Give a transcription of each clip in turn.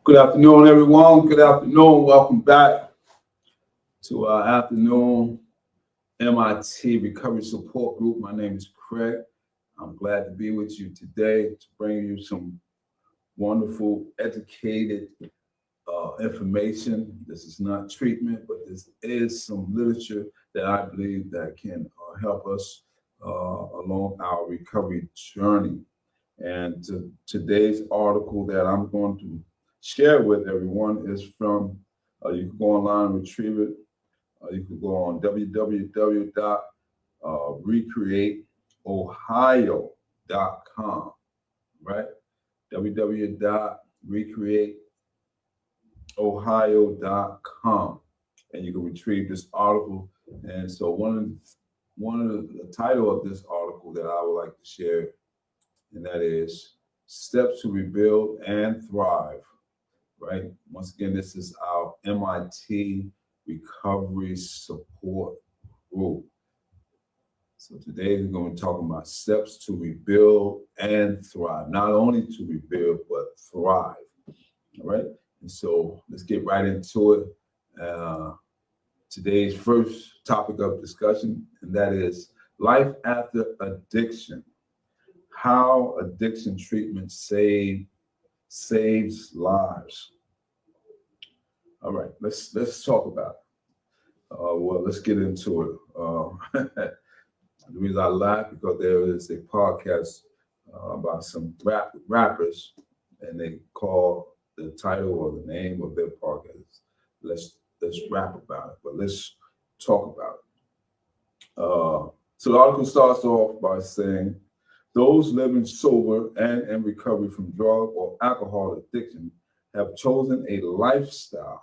Good afternoon, everyone. Good afternoon. Welcome back to our afternoon MIT Recovery Support Group. My name is Craig. I'm glad to be with you today to bring you some wonderful, educated information. This is not treatment, but this is some literature that I believe that can help us along our recovery journey. And today's article that I'm going to share with everyone is from, you can go online and retrieve it. You can go on www.recreateohio.com, right? www.recreateohio.com, and you can retrieve this article. And so one of the title of this article that I would like to share, and that is Steps to Rebuild and Thrive, right? Once again, this is our MIT Recovery Support Group. So today we're going to be talking about steps to rebuild and thrive. Not only to rebuild, but thrive, all right? And so let's get right into it. Today's first topic of discussion, and that is life after addiction. How addiction treatment saves lives. All right, let's talk about it. Well, let's get into it. The reason I laugh because there is a podcast about some rappers, and they call the title or the name of their podcast Let's Rap About It. But let's talk about it. So the article starts off by saying, those living sober and in recovery from drug or alcohol addiction have chosen a lifestyle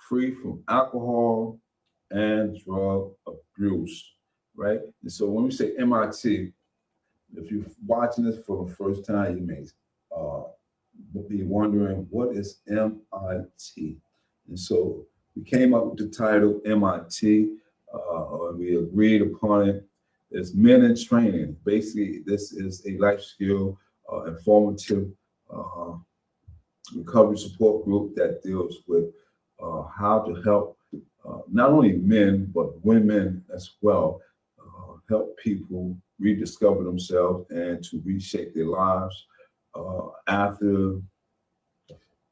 free from alcohol and drug abuse, right? And so when we say MIT, if you're watching this for the first time, you may be wondering, what is MIT? And so we came up with the title MIT, and we agreed upon it. It's Men in Training. Basically, this is a life skill, informative recovery support group that deals with how to help not only men, but women as well, help people rediscover themselves and to reshape their lives after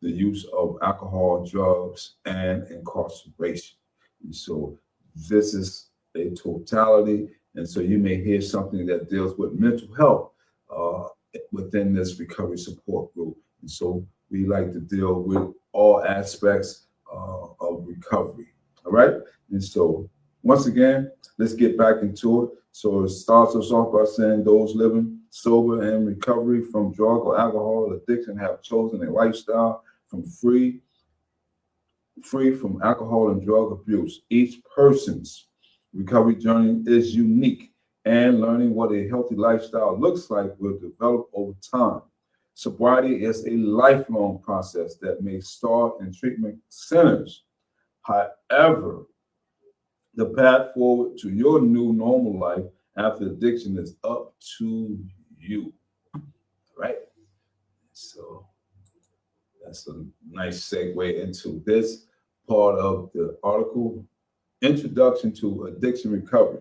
the use of alcohol, drugs, and incarceration. And so this is a totality. And so you may hear something that deals with mental health within this recovery support group. And so we like to deal with all aspects of recovery. All right. And so once again, let's get back into it. So it starts us off by saying those living sober and recovery from drug or alcohol addiction have chosen a lifestyle free from alcohol and drug abuse. Each person's recovery journey is unique, and learning what a healthy lifestyle looks like will develop over time. Sobriety is a lifelong process that may start in treatment centers. However, the path forward to your new normal life after addiction is up to you, right? So that's a nice segue into this part of the article. Introduction to addiction recovery.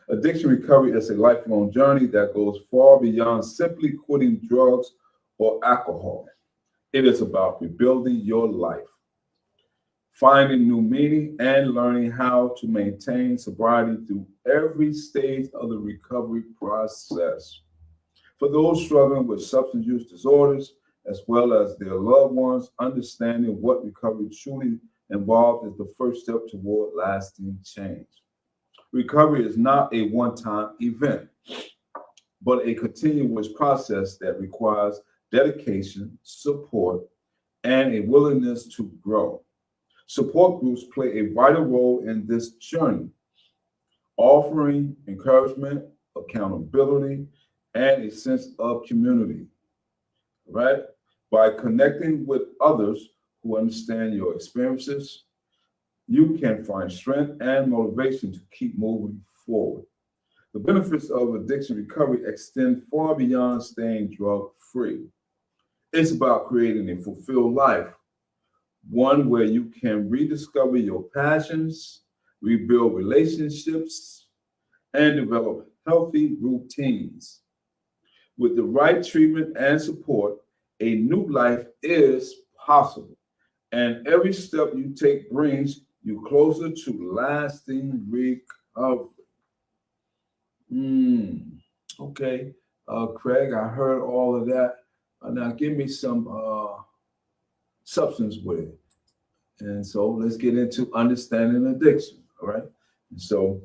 Addiction recovery is a lifelong journey that goes far beyond simply quitting drugs or alcohol. It is about rebuilding your life, finding new meaning, and learning how to maintain sobriety through every stage of the recovery process. For those struggling with substance use disorders, as well as their loved ones, understanding what recovery truly involved is the first step toward lasting change. Recovery is not a one-time event, but a continuous process that requires dedication, support, and a willingness to grow. Support groups play a vital role in this journey, offering encouragement, accountability, and a sense of community, right? By connecting with others who understand your experiences, you can find strength and motivation to keep moving forward. The benefits of addiction recovery extend far beyond staying drug free. It's about creating a fulfilled life one where you can rediscover your passions, rebuild relationships, and develop healthy routines. With the right treatment and support, a new life is possible. And every step you take brings you closer to lasting recovery. Okay, Craig, I heard all of that. Now give me some substance with it. And so let's get into understanding addiction. All right. And so,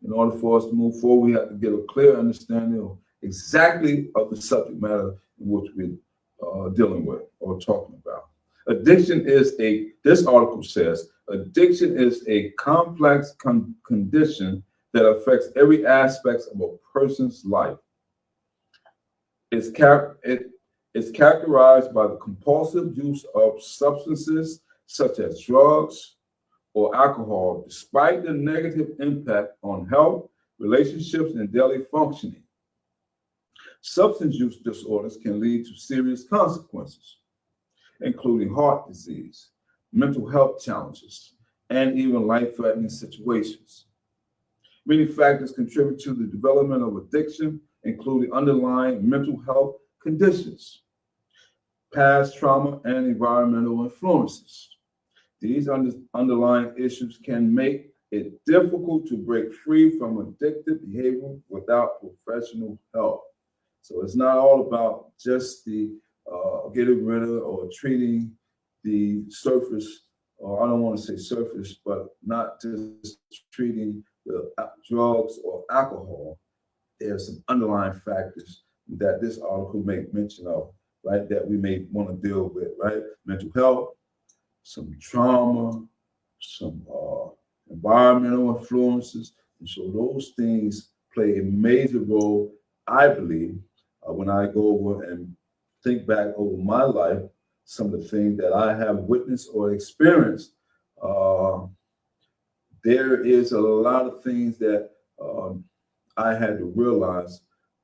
in order for us to move forward, we have to get a clear understanding of exactly of the subject matter in which we're dealing with or talking about. This article says, addiction is a complex condition that affects every aspect of a person's life. It's characterized by the compulsive use of substances such as drugs or alcohol, despite the negative impact on health, relationships, and daily functioning. Substance use disorders can lead to serious consequences, including heart disease, mental health challenges, and even life-threatening situations. Many factors contribute to the development of addiction, including underlying mental health conditions, past trauma, and environmental influences. These underlying issues can make it difficult to break free from addictive behavior without professional help. So it's not all about just the getting rid of or treating the surface, or I don't want to say surface, but not just treating the drugs or alcohol. There's some underlying factors that this article make mention of, right, that we may want to deal with, right? Mental health, some trauma, some environmental influences. And so those things play a major role, I believe, when I go over and think back over my life, some of the things that I have witnessed or experienced. There is a lot of things that I had to realize.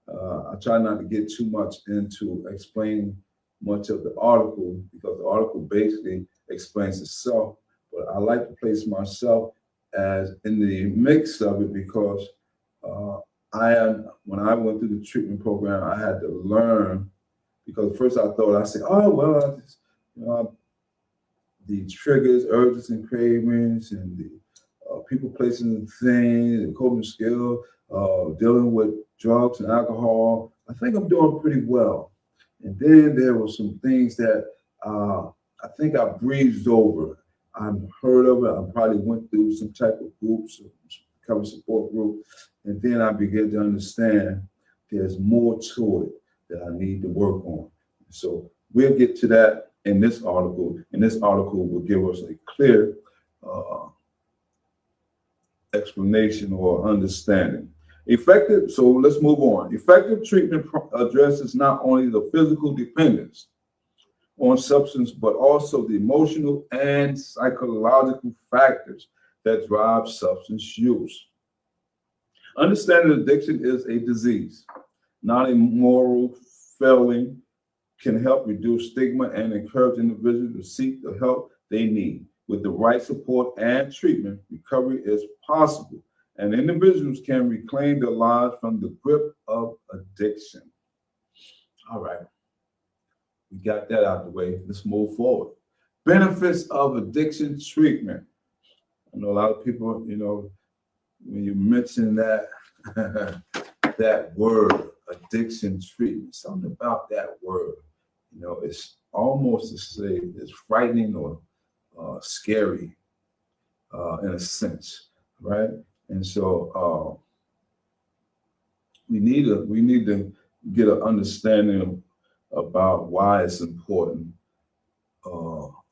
I try not to get too much into explaining much of the article because the article basically explains itself, but I like to place myself as in the mix of it because when I went through the treatment program, I had to learn because first I said, oh, well, the triggers, urges, and cravings, and the people, places, and things, and coping skill, dealing with drugs and alcohol. I think I'm doing pretty well. And then there were some things that I think I breezed over. I've heard of it. I probably went through some type of groups, recovery support group, and then I began to understand there's more to it that I need to work on. So we'll get to that in this article, and this article will give us a clear explanation or understanding. So let's move on. Effective treatment addresses not only the physical dependence on substance, but also the emotional and psychological factors that drive substance use. Understanding addiction is a disease, not a moral failing, can help reduce stigma and encourage individuals to seek the help they need. With the right support and treatment, recovery is possible, and individuals can reclaim their lives from the grip of addiction. All right, we got that out of the way. Let's move forward. Benefits of addiction treatment. I know a lot of people, when you mention that that word, addiction treatment, something about that word, it's almost to say it's frightening or scary in a sense, right? And so we need to get an understanding about why it's important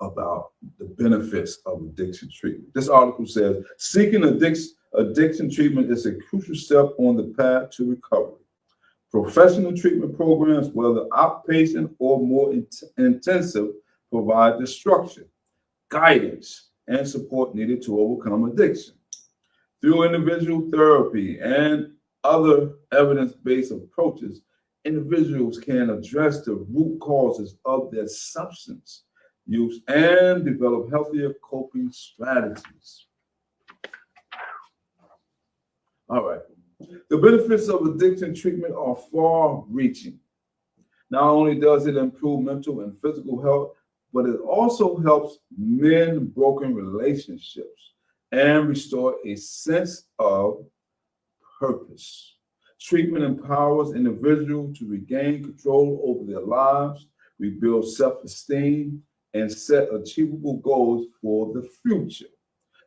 about the benefits of addiction treatment. This article says seeking addiction treatment is a crucial step on the path to recovery. Professional treatment programs, whether outpatient or more intensive, provide the structure, guidance, and support needed to overcome addiction. Through individual therapy and other evidence-based approaches, individuals can address the root causes of their substance use and develop healthier coping strategies. All right. The benefits of addiction treatment are far-reaching. Not only does it improve mental and physical health, but it also helps mend broken relationships and restore a sense of purpose. Treatment empowers individuals to regain control over their lives, rebuild self-esteem, and set achievable goals for the future.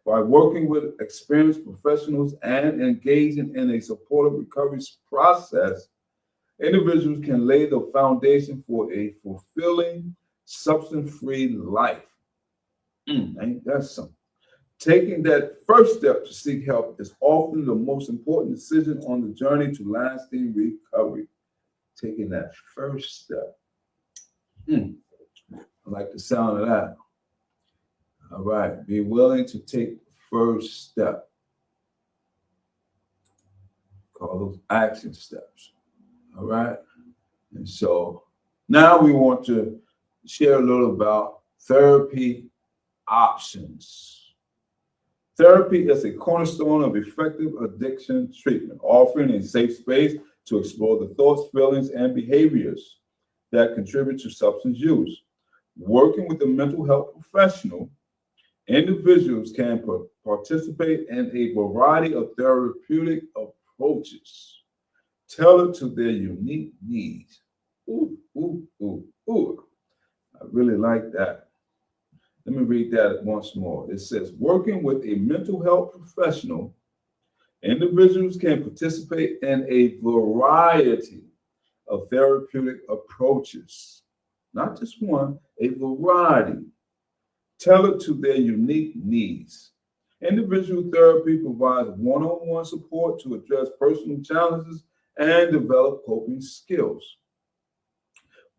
By working with experienced professionals and engaging in a supportive recovery process, individuals can lay the foundation for a fulfilling, substance-free life. Ain't that something? Taking that first step to seek help is often the most important decision on the journey to lasting recovery. Taking that first step. I like the sound of that. All right, be willing to take the first step. Call those action steps. All right, and so now we want to share a little about therapy options. Therapy is a cornerstone of effective addiction treatment, offering a safe space to explore the thoughts, feelings, and behaviors that contribute to substance use. Working with a mental health professional, individuals can participate in a variety of therapeutic approaches tailored to their unique needs. Ooh, ooh, ooh, ooh. I really like that. Let me read that once more. It says, working with a mental health professional, individuals can participate in a variety of therapeutic approaches. Not just one, a variety, tailored to their unique needs. Individual therapy provides one-on-one support to address personal challenges and develop coping skills.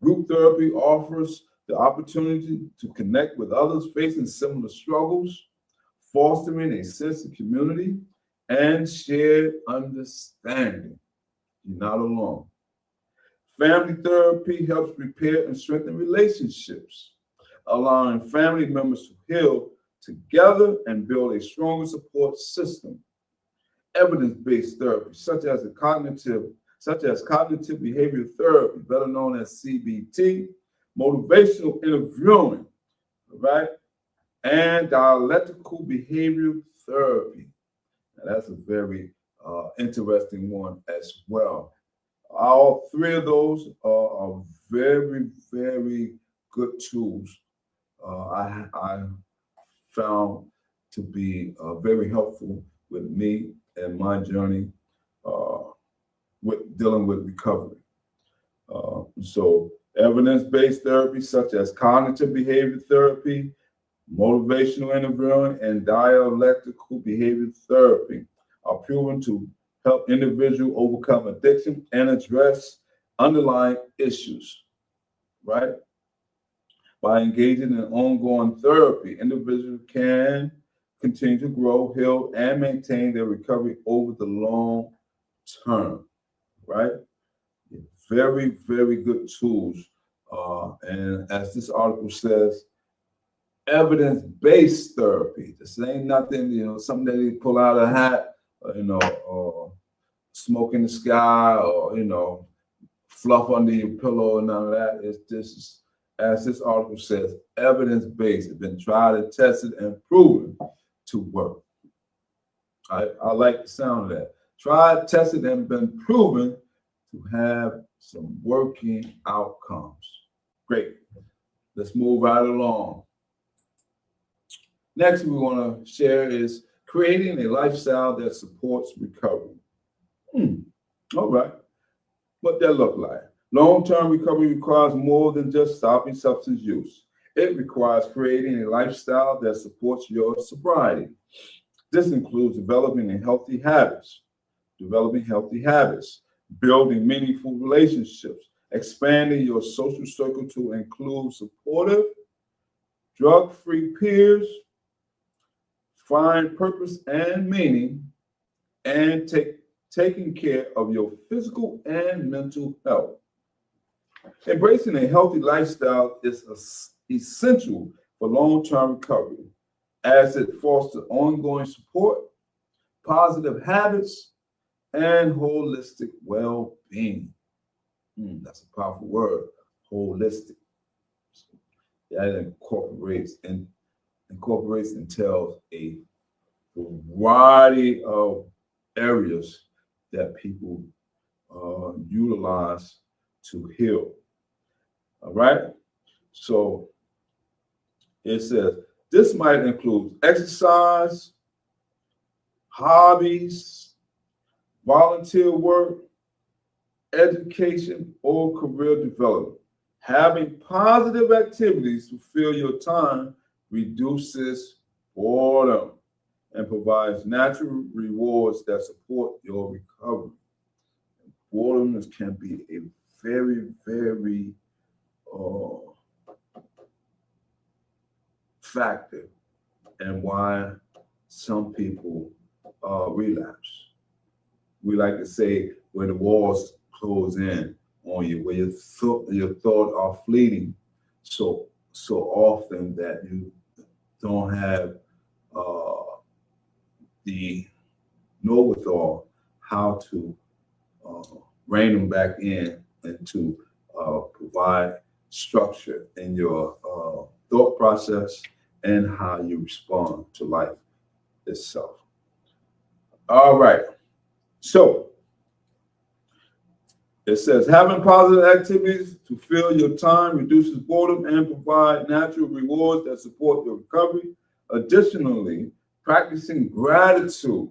Group therapy offers the opportunity to connect with others facing similar struggles, fostering a sense of community and shared understanding. You're not alone. Family therapy helps repair and strengthen relationships, allowing family members to heal together and build a stronger support system. Evidence-based therapy, such as cognitive behavioral therapy, better known as CBT, motivational interviewing, right, and dialectical behavioral therapy. Now, that's a very interesting one as well. All three of those are very, very good tools. I found to be very helpful with me and my journey with dealing with recovery. So evidence-based therapy, such as cognitive behavior therapy, motivational interviewing, and dialectical behavior therapy, are proven to help individuals overcome addiction and address underlying issues, right? By engaging in ongoing therapy, individuals can continue to grow, heal, and maintain their recovery over the long term, right? Very, very good tools. And as this article says, evidence-based therapy. This ain't nothing, something that you pull out of a hat, or smoke in the sky, or, fluff under your pillow and none of that. This is, as this article says, evidence-based. It's been tried and tested and proven to work. I like the sound of that. Tried, tested, and been proven to have some working outcomes. Great. Let's move right along. Next, we want to share is creating a lifestyle that supports recovery. All right. What that look like? Long-term recovery requires more than just stopping substance use. It requires creating a lifestyle that supports your sobriety. This includes developing healthy habits, building meaningful relationships, expanding your social circle to include supportive, drug-free peers, find purpose and meaning, and taking care of your physical and mental health. Embracing a healthy lifestyle is essential for long-term recovery as it fosters ongoing support, positive habits, and holistic well-being. That's a powerful word, holistic. That incorporates and tells a variety of areas that people utilize to heal. All right. So it says this might include exercise, hobbies, volunteer work, education, or career development. Having positive activities to fill your time reduces boredom and provides natural rewards that support your recovery. Boredom can be a very, very factor in why some people relapse. We like to say where the walls close in on you, where your thoughts are fleeting so often that you don't have the know-withal how to rein them back in and to provide structure in your thought process and how you respond to life itself. All right. So it says having positive activities to fill your time reduces boredom and provide natural rewards that support your recovery. Additionally, practicing gratitude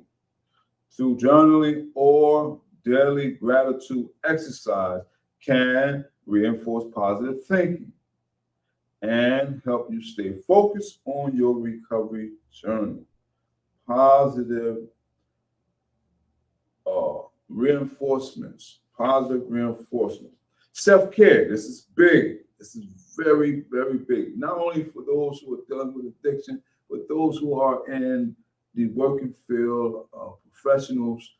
through journaling or daily gratitude exercise can reinforce positive thinking and help you stay focused on your recovery journey. Positive reinforcements. Self-care, this is big. This is very, very big. Not only for those who are dealing with addiction, but those who are in the working field, professionals,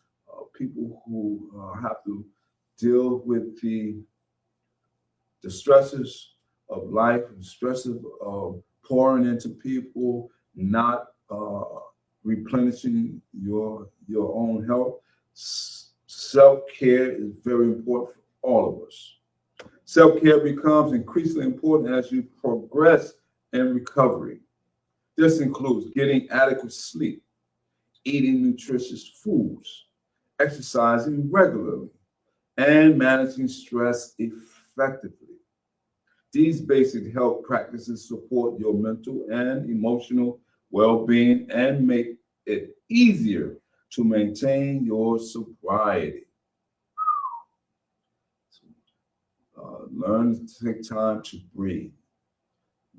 people who have to deal with the stresses of life, the stresses of pouring into people, not replenishing your own health. Self-care is very important for all of us. Self-care becomes increasingly important as you progress in recovery. This includes getting adequate sleep, eating nutritious foods, exercising regularly, and managing stress effectively. These basic health practices support your mental and emotional well-being and make it easier to maintain your sobriety. Learn to take time to breathe.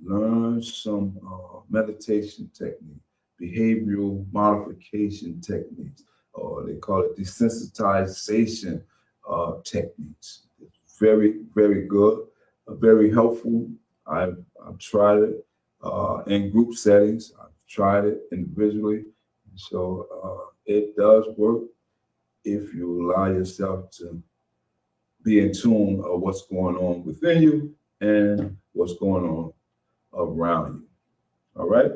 Learn some meditation technique, behavioral modification techniques, or they call it desensitization techniques. It's very, very good, very helpful. I've tried it in group settings. I've tried it individually. So it does work if you allow yourself to be in tune of what's going on within you and what's going on around you. All right?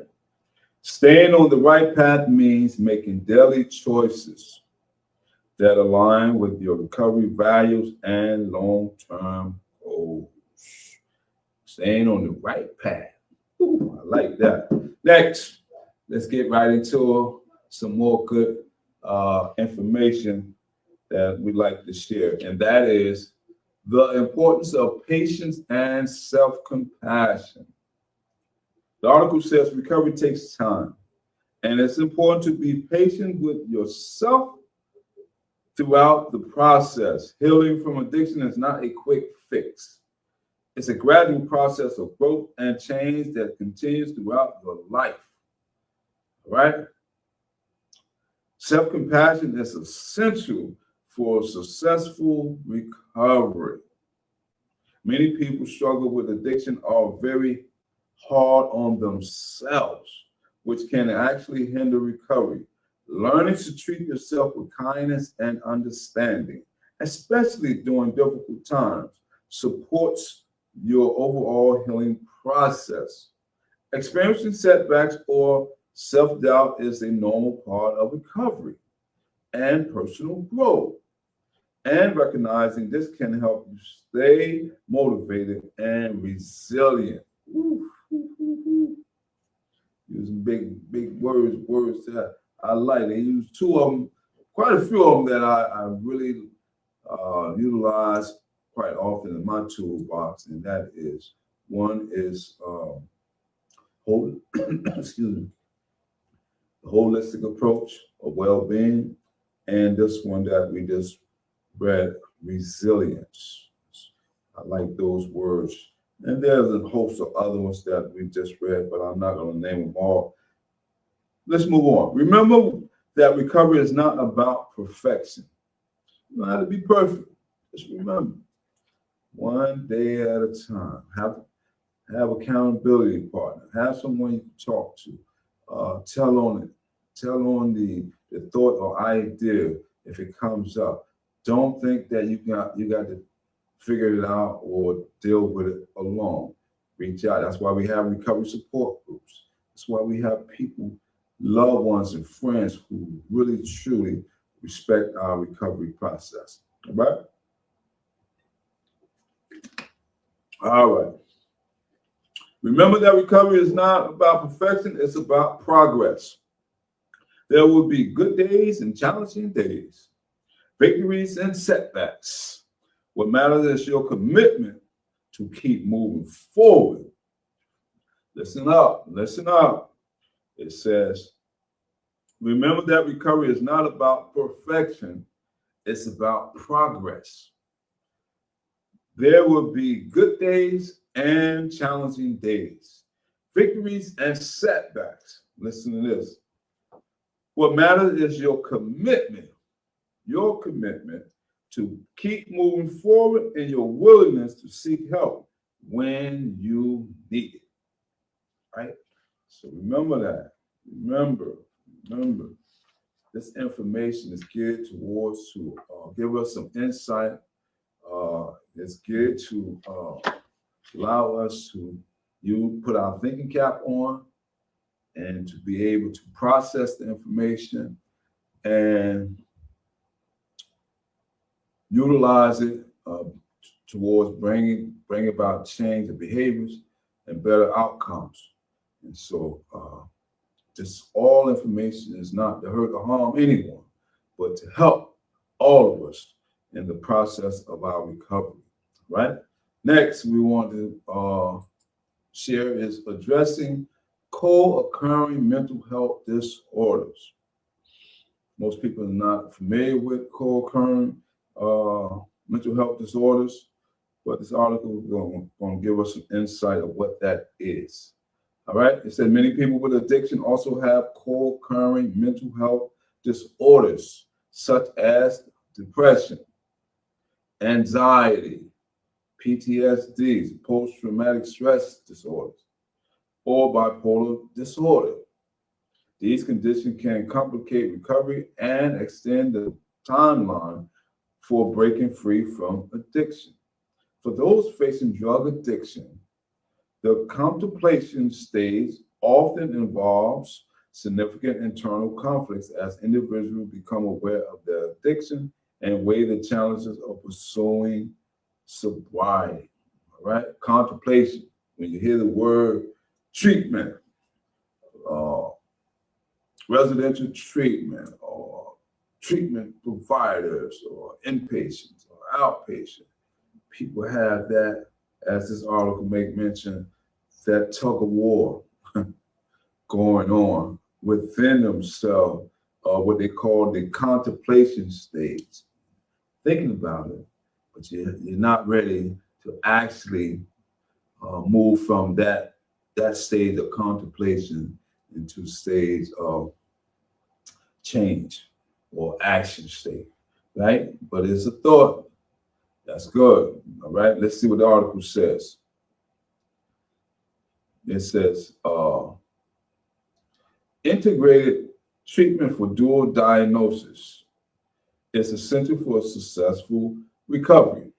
Staying on the right path means making daily choices that align with your recovery values and long-term goals. Staying on the right path. Ooh, I like that. Next, let's get right into some more good information that we'd like to share, and that is the importance of patience and self-compassion. The article says recovery takes time, and it's important to be patient with yourself throughout the process. Healing from addiction is not a quick fix. It's a gradual process of growth and change that continues throughout your life. All right? Self-compassion is essential for successful recovery. Many people struggle with addiction are very hard on themselves, which can actually hinder recovery. Learning to treat yourself with kindness and understanding, especially during difficult times, supports your overall healing process. Experiencing setbacks or self-doubt is a normal part of recovery and personal growth. And recognizing this can help you stay motivated and resilient. Woo, woo, woo, woo. Using big words that I like. They use two of them, quite a few of them that I really utilize quite often in my toolbox, and that is one is excuse me, the holistic approach of well-being, and this one that we just read, resilience. I like those words. And there's a host of other ones that we just read, but I'm not going to name them all. Let's move on. Remember that recovery is not about perfection. You don't have to be perfect. Just remember, one day at a time. Have accountability partner. Have someone you can talk to. Tell on the thought or idea if it comes up. Don't think that you got to figure it out or deal with it alone. Reach out. That's why we have recovery support groups. That's why we have people, loved ones and friends who really truly respect our recovery process. All right? All right. Remember that recovery is not about perfection, it's about progress. There will be good days and challenging days, victories and setbacks. What matters is your commitment to keep moving forward. Listen up, listen up. It says, remember that recovery is not about perfection, it's about progress. There will be good days and challenging days, victories and setbacks. Listen to this. What matters is your commitment to keep moving forward and your willingness to seek help when you need it. Right? So remember that. Remember, this information is geared towards to give us some insight. It's geared to allow us to put our thinking cap on and to be able to process the information and utilize it towards bringing about change of behaviors and better outcomes. And so this all information is not to hurt or harm anyone, but to help all of us in the process of our recovery, right? Next, we want to share is addressing co-occurring mental health disorders. Most people are not familiar with co-occurring mental health disorders, but this article is going to give us some insight of what that is. All right, it said many people with addiction also have co-occurring mental health disorders, such as depression, anxiety, PTSD, post-traumatic stress disorders, or bipolar disorder. These conditions can complicate recovery and extend the timeline for breaking free from addiction. For those facing drug addiction, the contemplation stage often involves significant internal conflicts as individuals become aware of their addiction and weigh the challenges of pursuing sobriety. All right, contemplation. When you hear the word treatment, residential treatment, or treatment providers, or inpatients, or outpatient, people have that, as this article make mention, that tug of war going on within themselves, what they call the contemplation stage. Thinking about it, but you're not ready to actually move from that stage of contemplation into stage of change or action state, right? But it's a thought. That's good. All right, let's see what the article says. It says, integrated treatment for dual diagnosis is essential for a successful recovery.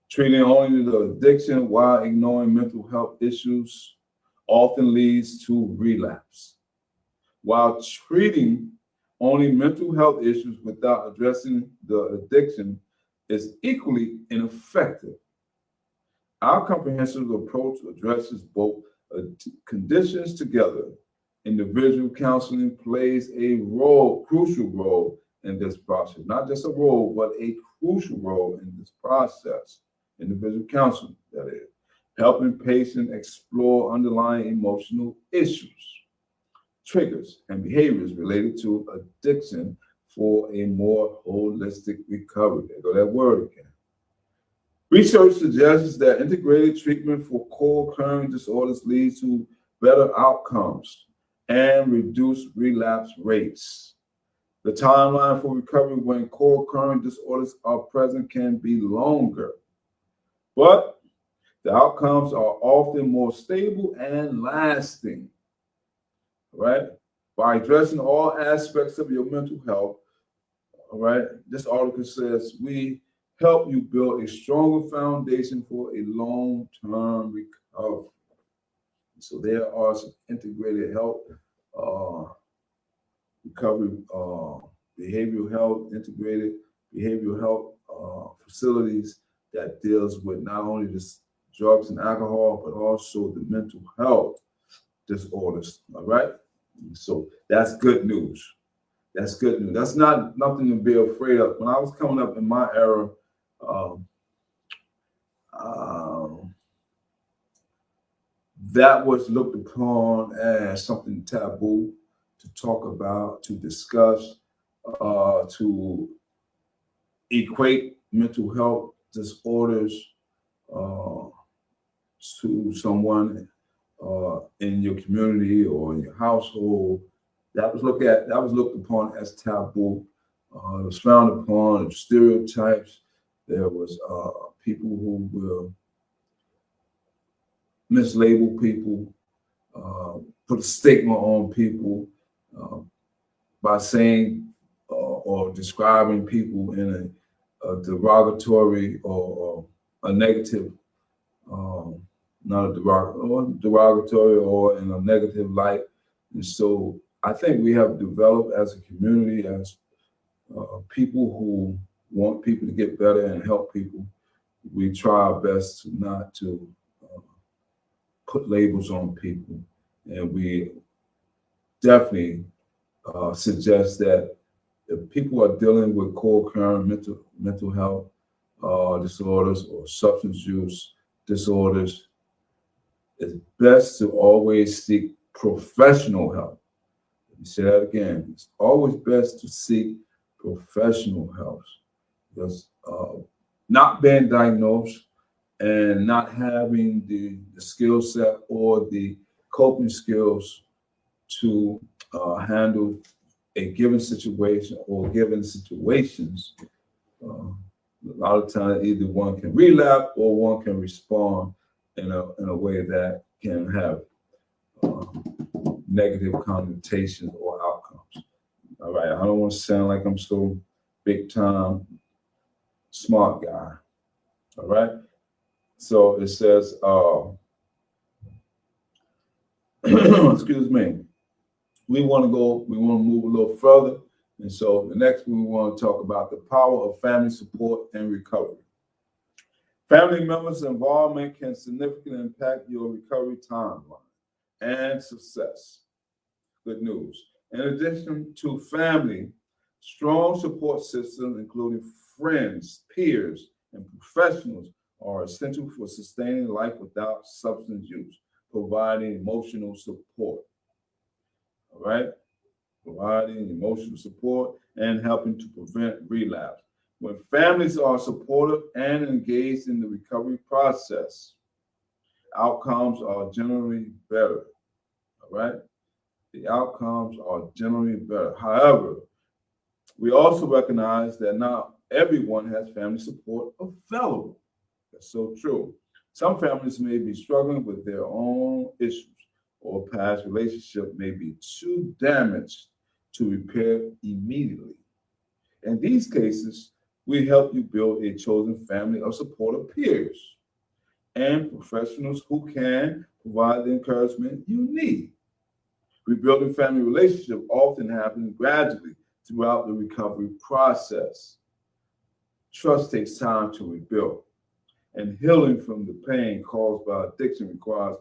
Treating only the addiction while ignoring mental health issues often leads to relapse, while treating only mental health issues without addressing the addiction is equally ineffective. Our comprehensive approach addresses both conditions together. Individual counseling plays a crucial role in this process. Not just a role, but a crucial role in this process. Individual counseling, that is, helping patients explore underlying emotional issues, triggers, and behaviors related to addiction for a more holistic recovery. There go that word again. Research suggests that integrated treatment for co-occurring disorders leads to better outcomes and reduced relapse rates. The timeline for recovery when co-occurring disorders are present can be longer, but the outcomes are often more stable and lasting, right? By addressing all aspects of your mental health, all right, this article says we help you build a stronger foundation for a long-term recovery. So there are some integrated health, recovery, behavioral health, integrated behavioral health facilities that deals with not only just drugs and alcohol, but also the mental health disorders. All right. So that's good news. That's good news. That's not nothing to be afraid of. When I was coming up in my era, that was looked upon as something taboo to talk about, to discuss, to equate mental health disorders to someone in your community or in your household. That was looked upon as taboo. It was frowned upon, stereotypes. There was people who will mislabel people, put a stigma on people by saying or describing people in a derogatory or a negative, not a derogatory or in a negative light. And so I think we have developed as a community, as people who want people to get better and help people. We try our best not to put labels on people, and we definitely suggest that if people are dealing with co-occurring mental health disorders or substance use disorders, it's best to always seek professional help. Let me say that again. It's always best to seek professional help, because not being diagnosed and not having the skill set or the coping skills to handle a given situation or given situations, a lot of times either one can relapse or one can respond in a way that can have negative connotations or outcomes. All right, I don't want to sound like I'm so big time smart guy. All right. So it says, excuse me, we want to move a little further. And so the next one, we want to talk about the power of family support and recovery. Family members' involvement can significantly impact your recovery timeline and success. Good news. In addition to family, strong support systems, including friends, peers, and professionals, are essential for sustaining life without substance use, providing emotional support. All right? Providing emotional support and helping to prevent relapse. When families are supportive and engaged in the recovery process, outcomes are generally better. All right? The outcomes are generally better. However, we also recognize that not everyone has family support available. That's so true. Some families may be struggling with their own issues, or past relationship may be too damaged to repair immediately. In these cases, We help you build a chosen family of supportive peers and professionals who can provide the encouragement you need. Rebuilding family relationship often happens gradually throughout the recovery process. Trust takes time to rebuild, and healing from the pain caused by addiction requires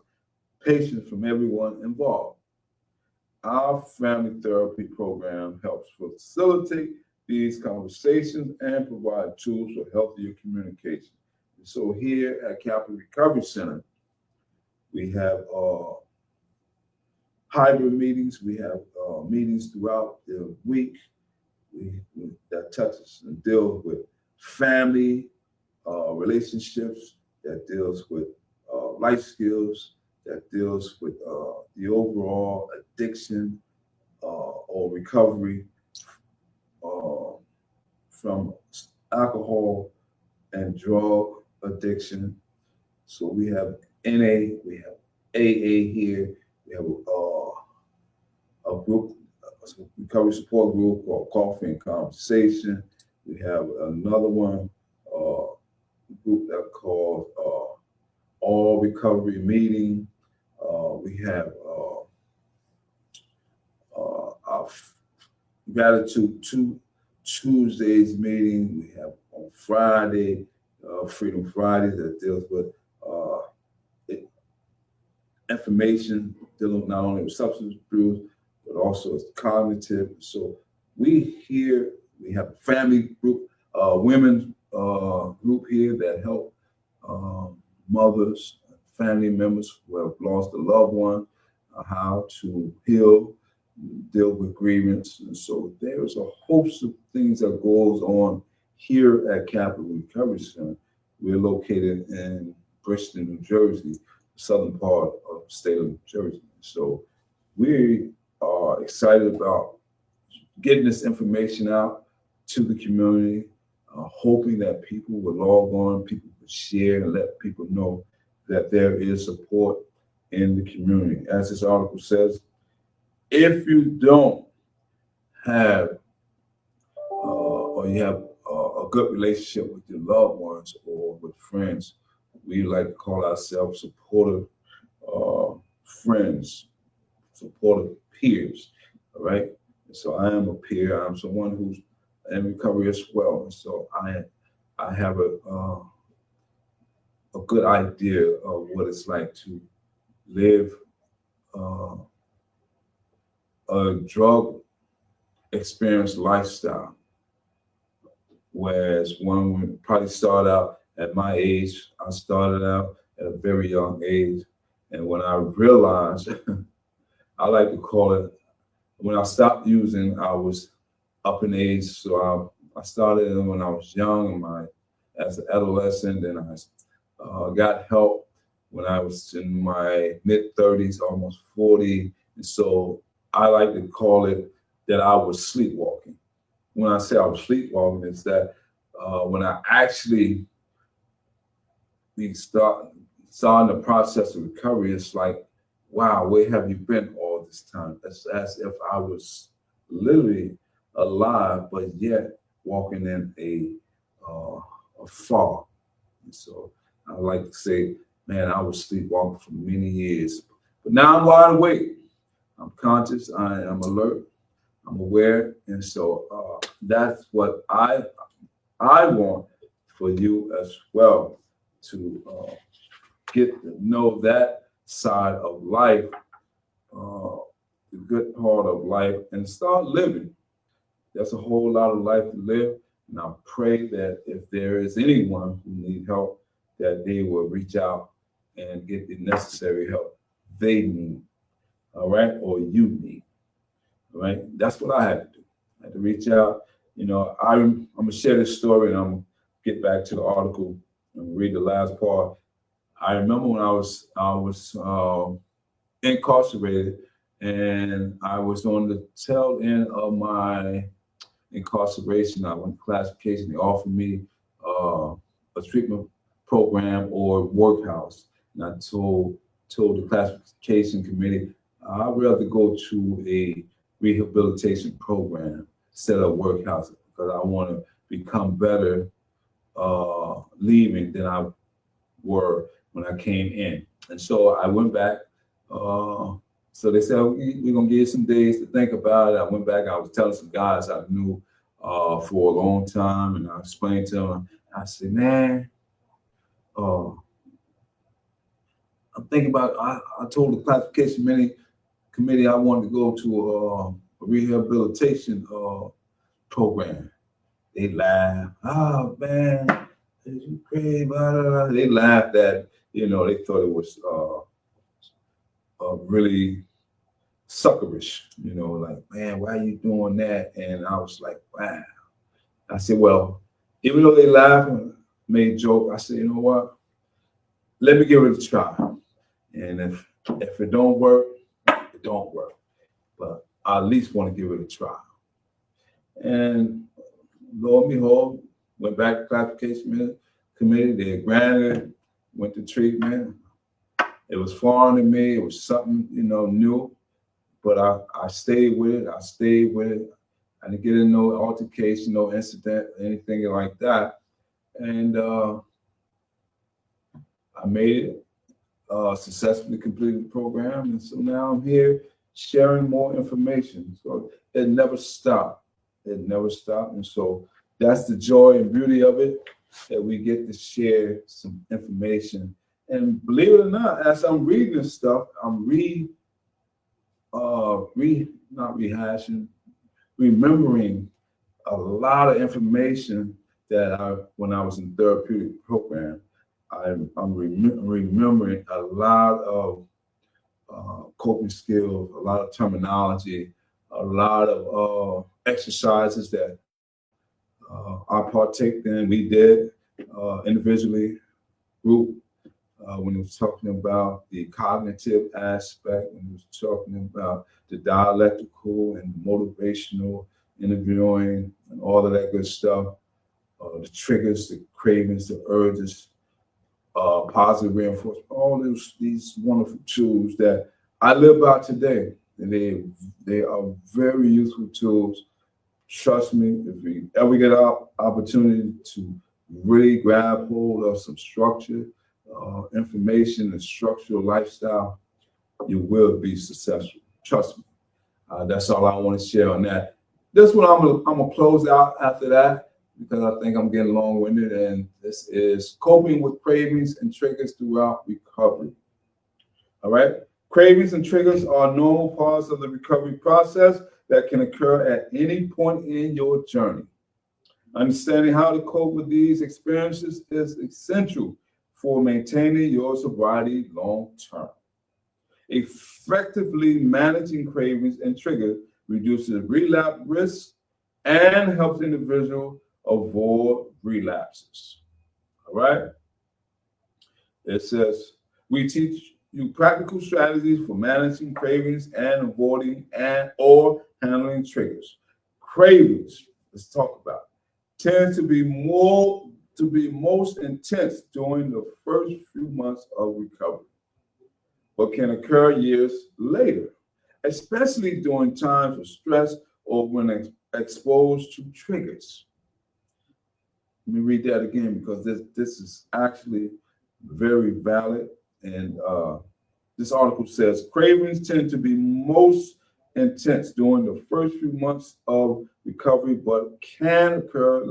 patience from everyone involved. Our family therapy program helps facilitate these conversations and provide tools for healthier communication. So here at Capital Recovery Center, we have hybrid meetings. We have meetings throughout the week that touches and deals with family relationships, that deals with life skills, that deals with the overall addiction or recovery from alcohol and drug addiction. So we have NA, we have AA here, we have a group, a recovery support group called Coffee and Conversation. We have another one, group that called All Recovery Meeting. We have our Gratitude Tuesdays meeting. We have on Friday, Freedom Friday, that deals with information dealing not only with substance abuse, but also as cognitive. So we have a family group, women's group here that help mothers, family members who have lost a loved one, how to heal, deal with grievance. And so there's a host of things that goes on here at Capital Recovery Center. We're located in Bristol, New Jersey, the southern part of the state of New Jersey. So we are excited about getting this information out to the community, hoping that people will log on, people will share, and let people know that there is support in the community. As this article says, if you don't have or you have a good relationship with your loved ones or with friends, we like to call ourselves supportive friends, supportive peers. All right. So I am a peer. I'm someone who's in recovery as well. And so I have a good idea of what it's like to live a drug experience lifestyle. Whereas one would probably start out at my age, I started out at a very young age. And when I realized, I like to call it, when I stopped using, I was up in age. So I started when I was young, as an adolescent, and I got help when I was in my mid-30s, almost 40. And so I like to call it that I was sleepwalking. When I say I was sleepwalking, it's that when I actually starting the process of recovery, it's like, wow, where have you been all this time? It's as if I was literally alive, but yet walking in a fog. And so I like to say, man, I was sleepwalking for many years, but now I'm wide awake. I'm conscious. I am alert. I'm aware, and so that's what I want for you as well, to get to know that side of life, the good part of life, and start living. There's a whole lot of life to live, and I pray that if there is anyone who needs help, that they will reach out and get the necessary help they need, all right, or you need, all right? That's what I had to do. I had to reach out. You know, I'm gonna share this story, and I'm gonna get back to the article and read the last part. I remember when I was incarcerated, and I was on the tail end of my incarceration. I went to classification. They offered me a treatment program or workhouse, and I told the classification committee I'd rather go to a rehabilitation program instead of workhouse, because I want to become better leaving than I were when I came in. And so I went back. So they said, we're going to give you some days to think about it. I went back. I was telling some guys I knew for a long time, and I explained to them. I said, man, I'm thinking about, I told the classification committee I wanted to go to a rehabilitation program. They laughed. Oh, man, is you crazy? Blah, blah, blah. They laughed at, they thought it was really suckerish, like, man, why are you doing that? And I was like, wow. I said, well, even though they laughed and made a joke, I said, you know what? Let me give it a try. And if it don't work, it don't work. But I at least want to give it a try. And lo and behold, went back to classification committee. They granted, went to treatment. It was foreign to me. It was something, new. But I stayed with it. I didn't get in no altercation, no incident, anything like that. And I made it, successfully completed the program. And so now I'm here sharing more information. So it never stopped. And so that's the joy and beauty of it, that we get to share some information. And believe it or not, as I'm reading this stuff, I'm not rehashing, remembering a lot of information that when I was in therapeutic program, I'm remembering a lot of coping skills, a lot of terminology, a lot of exercises that I partaked in. We did individually, group. When it was talking about the cognitive aspect, when it was talking about the dialectical and motivational interviewing and all of that good stuff, the triggers, the cravings, the urges, positive reinforcement, all these wonderful tools that I live by today. And they are very useful tools. Trust me, if we ever get our opportunity to really grab hold of some structure, information and structural lifestyle, you will be successful. Trust me. That's all I want to share on that. This one I'm gonna close out after that, because I think I'm getting long-winded, and this is coping with cravings and triggers throughout recovery. All right. Cravings and triggers are normal parts of the recovery process that can occur at any point in your journey. Understanding how to cope with these experiences is essential for maintaining your sobriety long term. Effectively managing cravings and triggers reduces relapse risk and helps individuals avoid relapses. All right. It says, we teach you practical strategies for managing cravings and avoiding or handling triggers. Cravings, let's talk about it, tend to be most intense during the first few months of recovery, but can occur years later, especially during times of stress or when exposed to triggers. Let me read that again, because this is actually very valid. And this article says, cravings tend to be most intense during the first few months of recovery, but can occur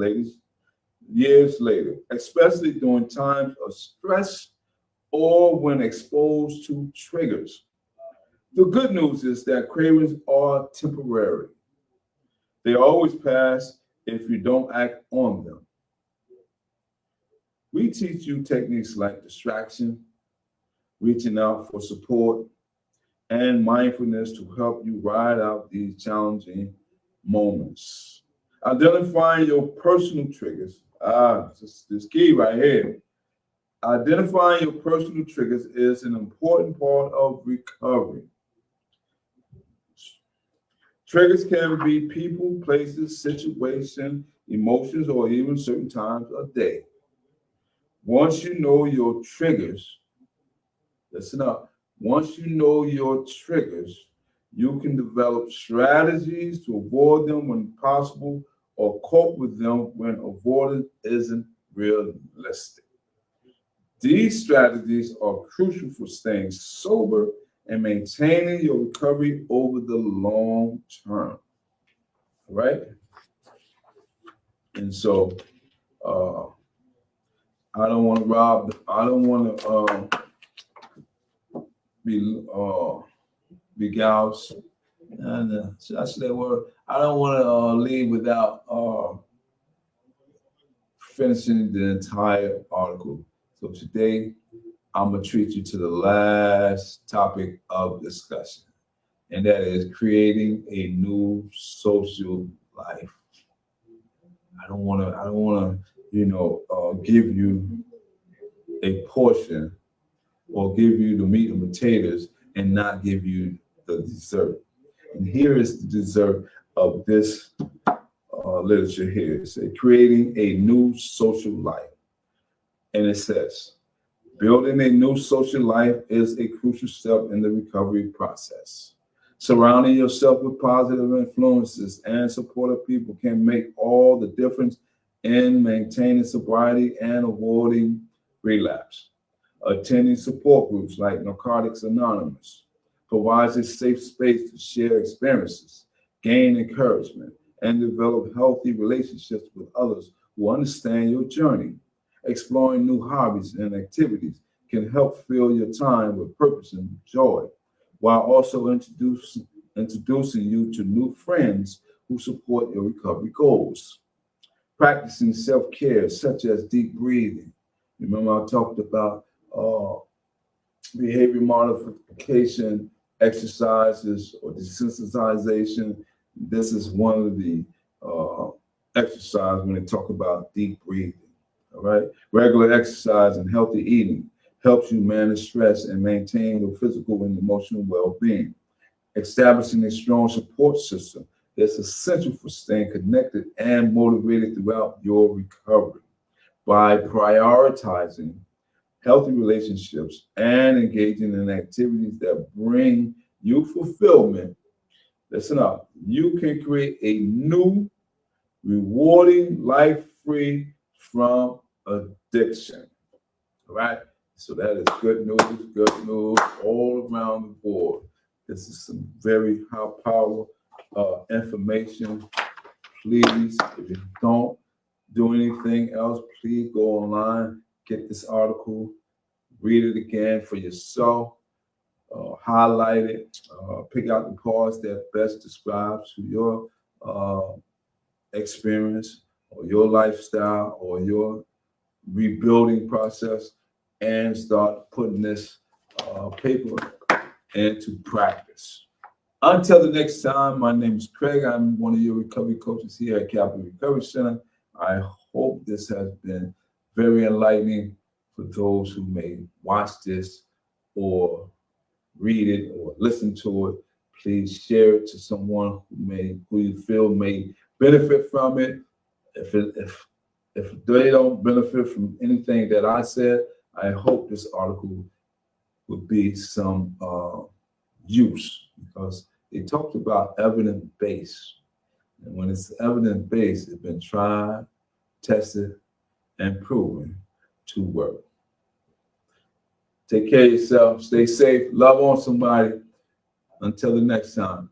years later, especially during times of stress or when exposed to triggers. The good news is that cravings are temporary. They always pass if you don't act on them. We teach you techniques like distraction, reaching out for support, and mindfulness to help you ride out these challenging moments. Identifying your personal triggers. This key right here. Identifying your personal triggers is an important part of recovery. Triggers can be people, places, situations, emotions, or even certain times of day. Once you know your triggers, listen up. Once you know your triggers, you can develop strategies to avoid them when possible or cope with them when avoidance isn't realistic. These strategies are crucial for staying sober and maintaining your recovery over the long term. Right? And so I don't want to I don't want to be gouged. And should I say that word? I don't want to leave without finishing the entire article. So today, I'm going to treat you to the last topic of discussion, and that is creating a new social life. I don't want to, give you a portion or give you the meat and potatoes and not give you the dessert. And here is the dessert of this literature here. It's creating a new social life. And it says, building a new social life is a crucial step in the recovery process. Surrounding yourself with positive influences and supportive people can make all the difference in maintaining sobriety and avoiding relapse. Attending support groups like Narcotics Anonymous provides a safe space to share experiences, gain encouragement, and develop healthy relationships with others who understand your journey. Exploring new hobbies and activities can help fill your time with purpose and joy, while also introducing you to new friends who support your recovery goals. Practicing self-care, such as deep breathing. Remember I talked about behavior modification exercises or desensitization. This is one of the exercises when they talk about deep breathing. All right. Regular exercise and healthy eating helps you manage stress and maintain your physical and emotional well-being. Establishing a strong support system is essential for staying connected and motivated throughout your recovery. By prioritizing healthy relationships and engaging in activities that bring you fulfillment, listen up, you can create a new, rewarding life free from addiction. All right? So that is good news all around the board. This is some very high power information. Please, if you don't do anything else, please go online, get this article, read it again for yourself, highlight it, pick out the parts that best describes to your experience or your lifestyle or your rebuilding process, and start putting this paper into practice. Until the next time, my name is Craig. I'm one of your recovery coaches here at Capital Recovery Center. I hope this has been very enlightening for those who may watch this or read it or listen to it. Please share it to someone who you feel may benefit from it. If they don't benefit from anything that I said, I hope this article would be some use, because they talked about evidence-based. And when it's evidence-based, it's been tried, tested, and proven to work. Take care of yourself, stay safe, love on somebody. Until the next time.